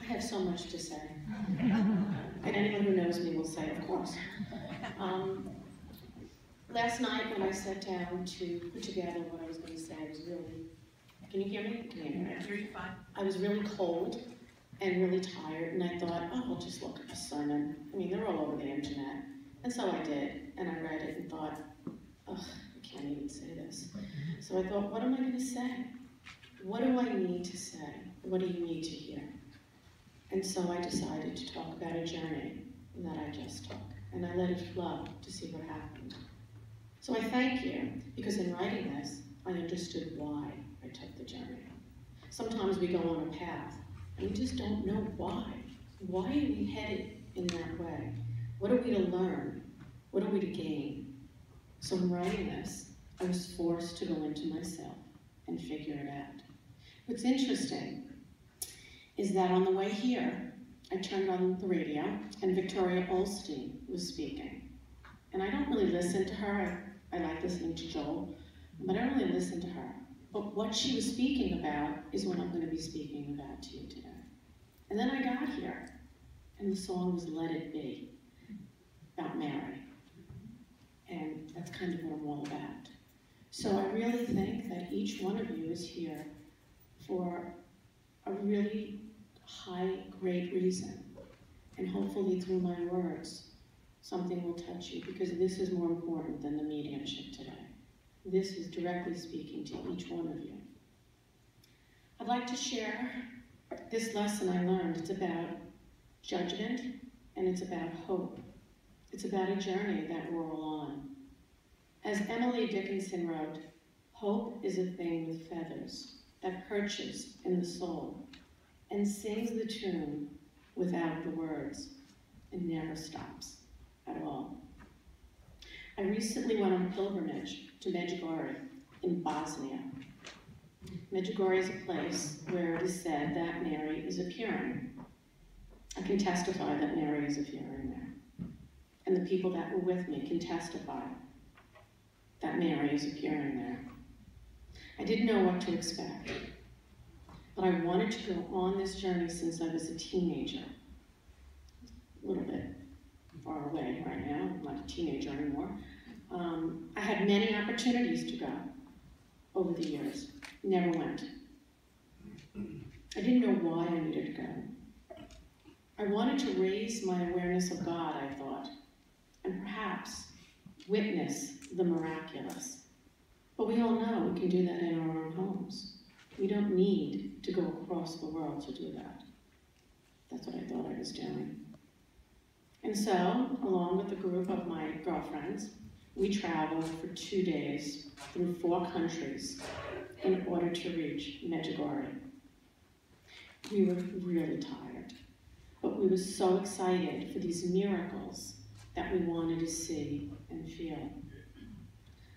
I have so much to say. And anyone who knows me will say, of course. Last night when I sat down to put together what I was going to say, I was really, can you hear me? Can you hear me? I hear you fine. I was really cold and really tired, and I thought, oh, I'll just look at the sermon. I mean, they're all over the internet. And so I did, and I read it and thought, ugh, I can't even say this. So I thought, what am I going to say? What do I need to say? What do you need to hear? And so I decided to talk about a journey that I just took, and I let it flow to see what happened. So I thank you, because in writing this, I understood why I took the journey. Sometimes we go on a path, and we just don't know why. Why are we headed in that way? What are we to learn? What are we to gain? So in writing this, I was forced to go into myself and figure it out. What's interesting is that on the way here, I turned on the radio, and Victoria Olstein was speaking. And I don't really listen to her. I like listening to Joel, but I don't really listen to her. But what she was speaking about is what I'm going to be speaking about to you today. And then I got here, and the song was Let It Be, about Mary. And that's kind of what I'm all about. So I really think that each one of you is here for a really high, great reason. And hopefully through my words, something will touch you, because this is more important than the mediumship today. This is directly speaking to each one of you. I'd like to share this lesson I learned. It's about judgment, and it's about hope. It's about a journey that we're all on. As Emily Dickinson wrote, hope is a thing with feathers that perches in the soul and sings the tune without the words and never stops at all. I recently went on a pilgrimage to Medjugorje in Bosnia. Medjugorje is a place where it is said that Mary is appearing. I can testify that Mary is appearing there. And the people that were with me can testify that Mary is appearing there. I didn't know what to expect, but I wanted to go on this journey since I was a teenager. A little bit far away right now, I'm not a teenager anymore. I had many opportunities to go over the years, never went. I didn't know why I needed to go. I wanted to raise my awareness of God, I thought, and perhaps witness the miraculous. But we all know we can do that in our own homes. We don't need to go across the world to do that. That's what I thought I was doing. And so, along with a group of my girlfriends, we traveled for 2 days through 4 countries in order to reach Medjugorje. We were really tired, but we were so excited for these miracles that we wanted to see and feel.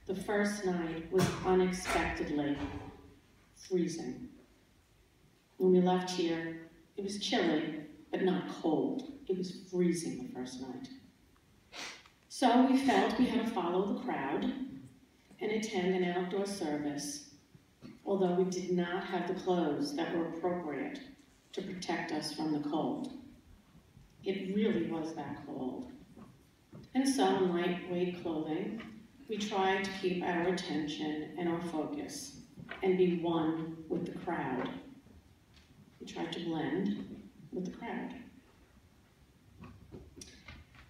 The first night was unexpectedly freezing. When we left here, it was chilly, but not cold. It was freezing the first night. So we felt we had to follow the crowd and attend an outdoor service, although we did not have the clothes that were appropriate to protect us from the cold. It really was that cold. And so in lightweight clothing, we tried to keep our attention and our focus and be one with the crowd. We tried to blend with the crowd.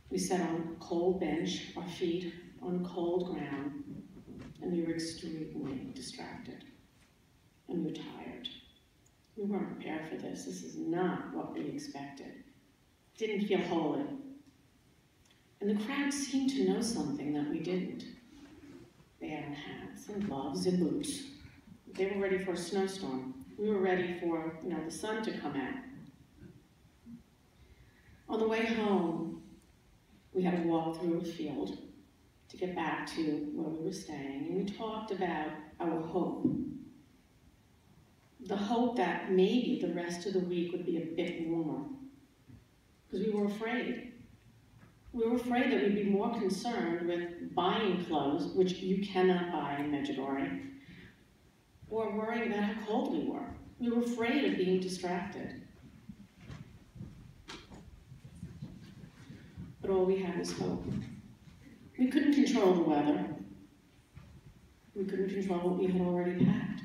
We sat on a cold bench, our feet on cold ground, and we were extremely distracted, and we were tired. We weren't prepared for this. This is not what we expected. Didn't feel holy. And the crowd seemed to know something that we didn't. They had on hats and gloves and boots. They were ready for a snowstorm. We were ready for, the sun to come out. On the way home, we had to walk through a field to get back to where we were staying, and we talked about our hope. The hope that maybe the rest of the week would be a bit warmer, because we were afraid. We were afraid that we'd be more concerned with buying clothes, which you cannot buy in Medjugorje, or worrying about how cold we were. We were afraid of being distracted. but all we had was hope. We couldn't control the weather. We couldn't control what we had already packed.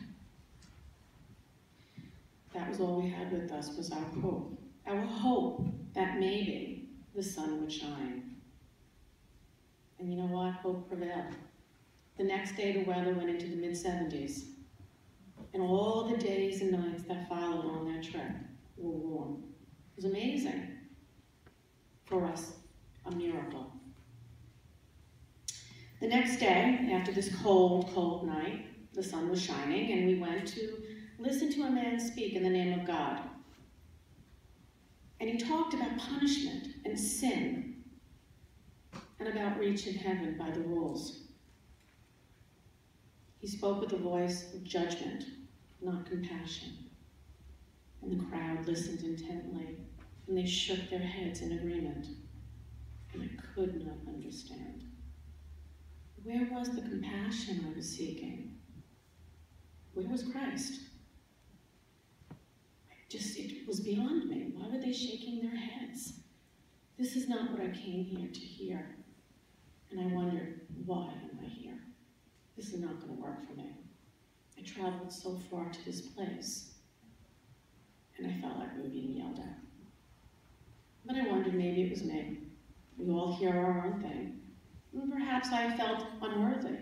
That was all we had with us, was our hope. Our hope that maybe the sun would shine. And you know what? Hope prevailed. The next day, the weather went into the mid-70s. And all the days and nights that followed on that trip were warm. It was amazing. For us, a miracle. The next day, after this cold, cold night, the sun was shining, and we went to listen to a man speak in the name of God. And he talked about punishment and sin, and about reaching heaven by the rules. He spoke with a voice of judgment, not compassion. And the crowd listened intently, and they shook their heads in agreement. And I could not understand. Where was the compassion I was seeking? Where was Christ? It was beyond me. Why were they shaking their heads? This is not what I came here to hear. And I wondered, why am I here? This is not going to work for me. I traveled so far to this place, and I felt like we were being yelled at. But I wondered, maybe it was me. We all hear our own thing. And perhaps I felt unworthy,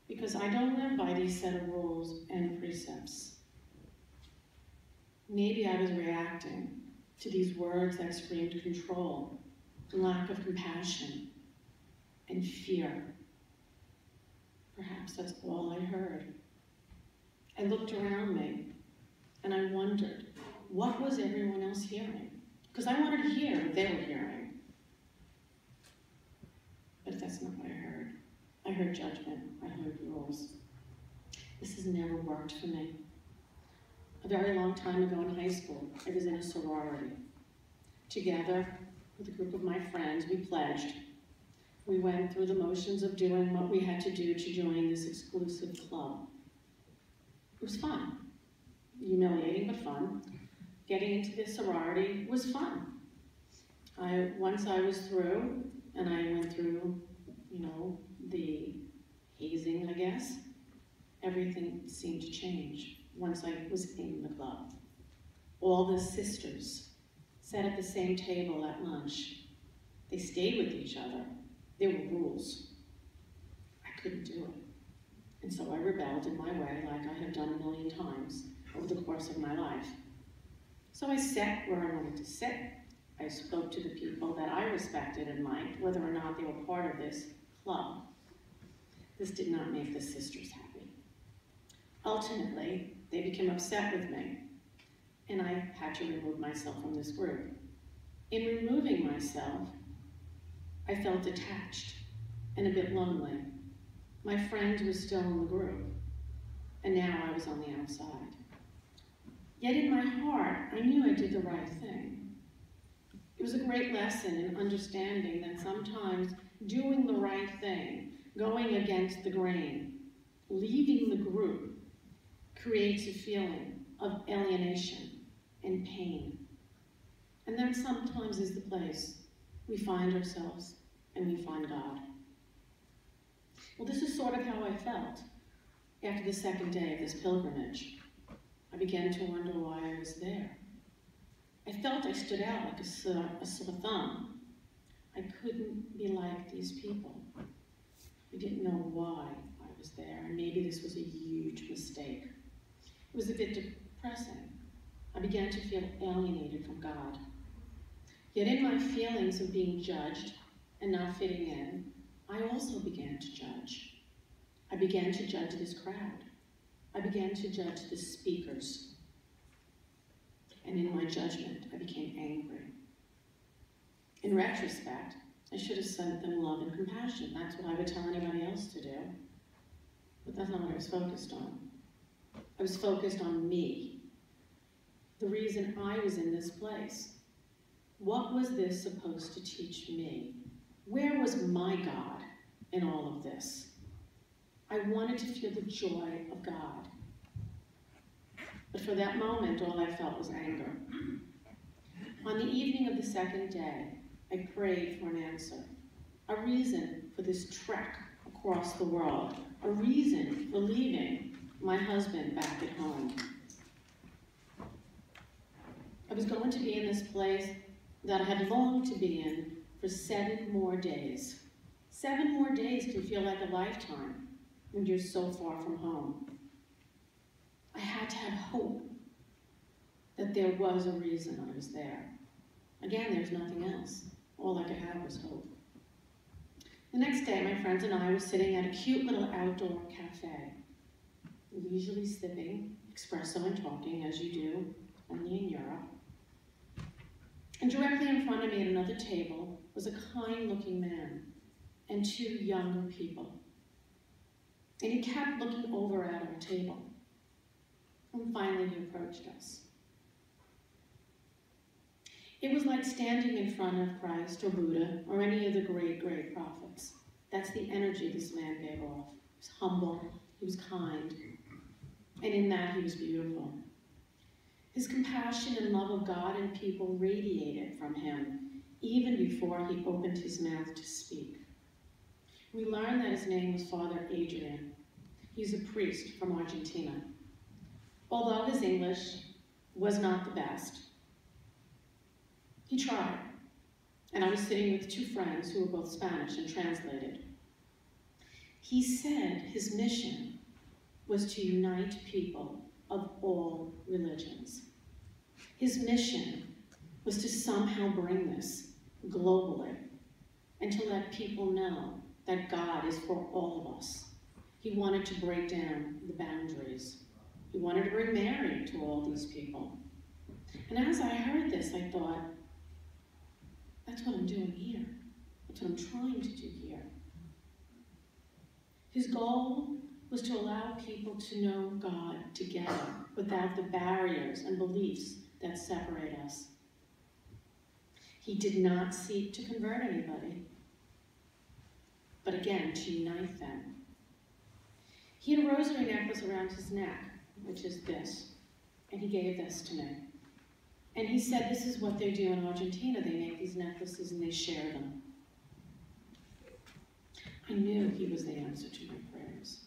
because I don't live by these set of rules and precepts. Maybe I was reacting to these words that screamed control, lack of compassion, and fear. Perhaps that's all I heard. I looked around me, and I wondered, what was everyone else hearing? Because I wanted to hear what they were hearing. But that's not what I heard. I heard judgment. I heard rules. This has never worked for me. A very long time ago in high school, I was in a sorority. Together with a group of my friends, we pledged. We went through the motions of doing what we had to do to join this exclusive club. It was fun. Humiliating, but fun. Getting into this sorority was fun. Once I was through, and I went through, the hazing, I guess, everything seemed to change once I was in the club. All the sisters sat at the same table at lunch. They stayed with each other. There were rules. I couldn't do it. And so I rebelled in my way, like I have done a million times over the course of my life. So I sat where I wanted to sit. I spoke to the people that I respected and liked, whether or not they were part of this club. This did not make the sisters happy. Ultimately, they became upset with me, and I had to remove myself from this group. In removing myself, I felt detached and a bit lonely. My friend was still in the group, and now I was on the outside. Yet in my heart, I knew I did the right thing. It was a great lesson in understanding that sometimes doing the right thing, going against the grain, leaving the group, creates a feeling of alienation and pain. And that sometimes is the place we find ourselves and we find God. Well, this is sort of how I felt after the second day of this pilgrimage. I began to wonder why I was there. I felt I stood out like a sore thumb. I couldn't be like these people. I didn't know why I was there, and maybe this was a huge mistake. It was a bit depressing. I began to feel alienated from God. Yet in my feelings of being judged and not fitting in, I also began to judge. I began to judge this crowd. I began to judge the speakers. And in my judgment, I became angry. In retrospect, I should have sent them love and compassion. That's what I would tell anybody else to do. But that's not what I was focused on. I was focused on me. The reason I was in this place. What was this supposed to teach me? Where was my God in all of this? I wanted to feel the joy of God. But for that moment, all I felt was anger. On the evening of the second day, I prayed for an answer, a reason for this trek across the world, a reason for leaving my husband back at home. I was going to be in this place that I had longed to be in for 7 more days. 7 more days can feel like a lifetime when you're so far from home. I had to have hope that there was a reason I was there. Again, there's nothing else. All I could have was hope. The next day, my friends and I were sitting at a cute little outdoor cafe, leisurely sipping espresso and talking, as you do, only in Europe. And directly in front of me at another table was a kind-looking man and 2 younger people. And he kept looking over at our table. And finally, he approached us. It was like standing in front of Christ or Buddha or any of the great, great prophets. That's the energy this man gave off. He was humble, he was kind, and in that he was beautiful. His compassion and love of God and people radiated from him even before he opened his mouth to speak. We learned that his name was Father Adrian. He's a priest from Argentina. Although his English was not the best, he tried. And I was sitting with 2 friends who were both Spanish and translated. He said his mission was to unite people of all religions. His mission was to somehow bring this globally and to let people know that God is for all of us. He wanted to break down the boundaries. He wanted to bring Mary to all these people. And as I heard this, I thought, that's what I'm doing here. That's what I'm trying to do here. His goal was to allow people to know God together without the barriers and beliefs that separate us. He did not seek to convert anybody, but again, to unite them. He had a rosary necklace around his neck, which is this, and he gave this to me. And he said, this is what they do in Argentina. They make these necklaces and they share them. I knew he was the answer to my prayers.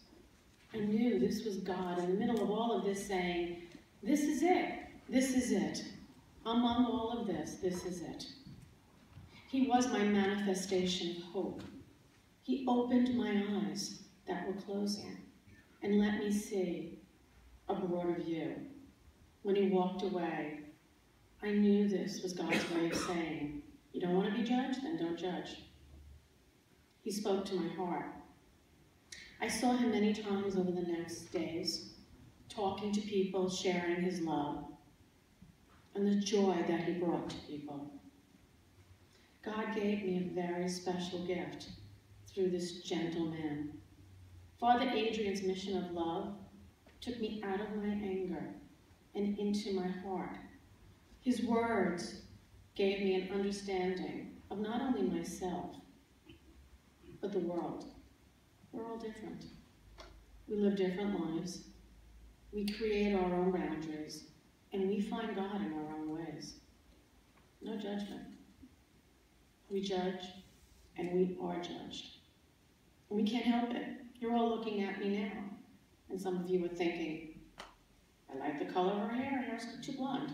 I knew this was God in the middle of all of this saying, this is it, this is it. Among all of this, this is it. He was my manifestation of hope. He opened my eyes that were closing and let me see a broader view. When he walked away, I knew this was God's way of saying, you don't want to be judged? Then don't judge. He spoke to my heart. I saw him many times over the next days, talking to people, sharing his love, and the joy that he brought to people. God gave me a very special gift through this gentle man. Father Adrian's mission of love took me out of my anger and into my heart. His words gave me an understanding of not only myself, but the world. We're all different. We live different lives. We create our own boundaries, and we find God in our own ways. No judgment. We judge, and we are judged. And we can't help it. You're all looking at me now, and some of you are thinking, I like the color of her hair. Her hair's too blonde.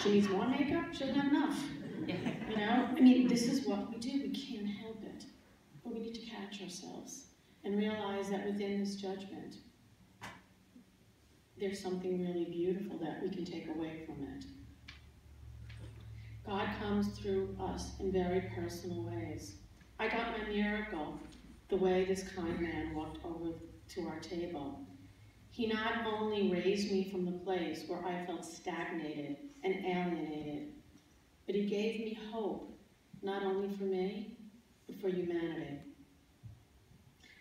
She needs more makeup. She doesn't have enough. You know? I mean, this is what we do. We can't help it. But we need to catch ourselves and realize that within this judgment, there's something really beautiful that we can take away from it. God comes through us in very personal ways. I got my miracle the way this kind man walked over to our table. He not only raised me from the place where I felt stagnated and alienated, but he gave me hope, not only for me, but for humanity.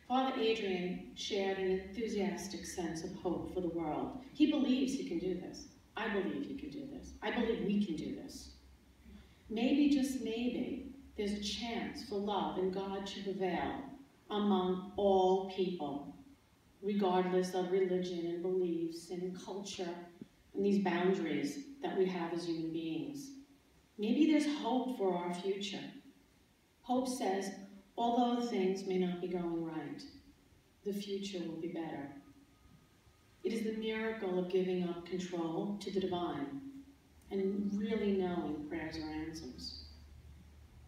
Father Adrian shared an enthusiastic sense of hope for the world. He believes he can do this. I believe he can do this. I believe we can do this. Maybe, just maybe, there's a chance for love and God to prevail among all people, regardless of religion and beliefs and culture and these boundaries that we have as human beings. Maybe there's hope for our future. Hope says, although things may not be going right, the future will be better. It is the miracle of giving up control to the divine and really knowing prayers are answers.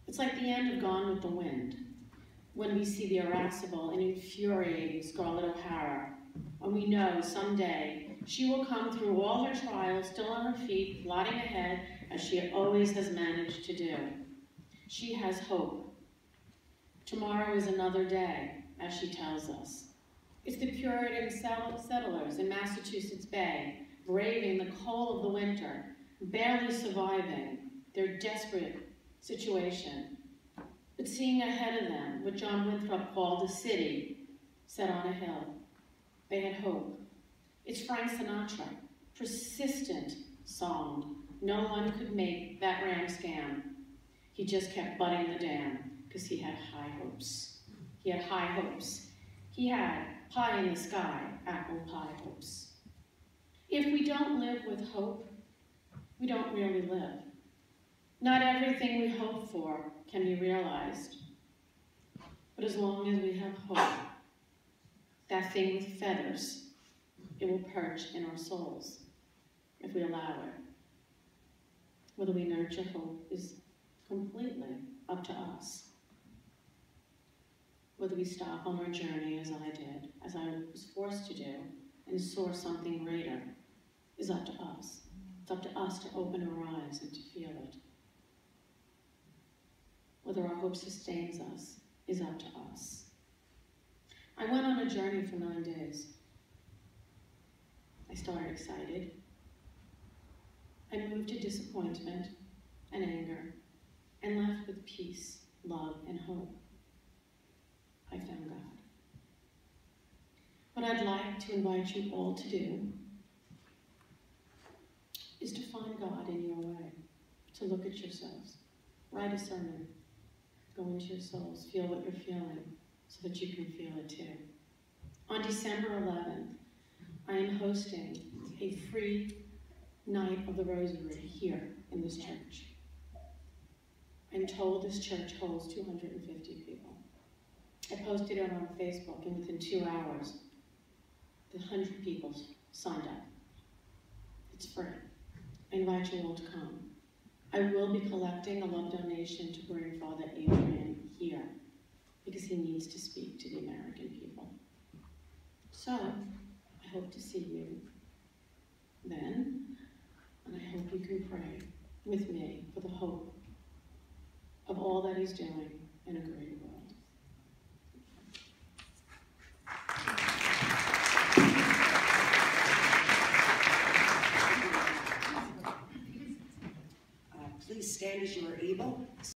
It's like the end of Gone with the Wind, when we see the irascible and infuriating Scarlett O'Hara, and we know someday she will come through all her trials still on her feet, plodding ahead as she always has managed to do. She has hope. Tomorrow is another day, as she tells us. It's the Puritan settlers in Massachusetts Bay, braving the cold of the winter, barely surviving their desperate situation, but seeing ahead of them what John Winthrop called a city set on a hill. They had hope. It's Frank Sinatra, persistent song. No one could make that ram scam. He just kept butting the dam because he had high hopes. He had high hopes. He had pie in the sky, apple pie hopes. If we don't live with hope, we don't really live. Not everything we hope for can be realized. But as long as we have hope, that thing with feathers, it will perch in our souls if we allow it. Whether we nurture hope is completely up to us. Whether we stop on our journey as I did, as I was forced to do, and soar something greater, is up to us. It's up to us to open our eyes and to feel it. Whether our hope sustains us is up to us. I went on a journey for 9 days. I started excited. I moved to disappointment and anger, and left with peace, love, and hope. I found God. What I'd like to invite you all to do is to find God in your way, to look at yourselves, write a sermon, go into your souls, feel what you're feeling, so that you can feel it too. On December 11th, I am hosting a free night of the Rosary here in this church. I'm told this church holds 250 people. I posted it on Facebook, and within 2 hours, the 100 people signed up. It's free. I invite you all to come. I will be collecting a love donation to bring Father Adrian here, because he needs to speak to the American people. So, I hope to see you then, and I hope you can pray with me for the hope of all that he's doing in a greater world. Please stand as you are able.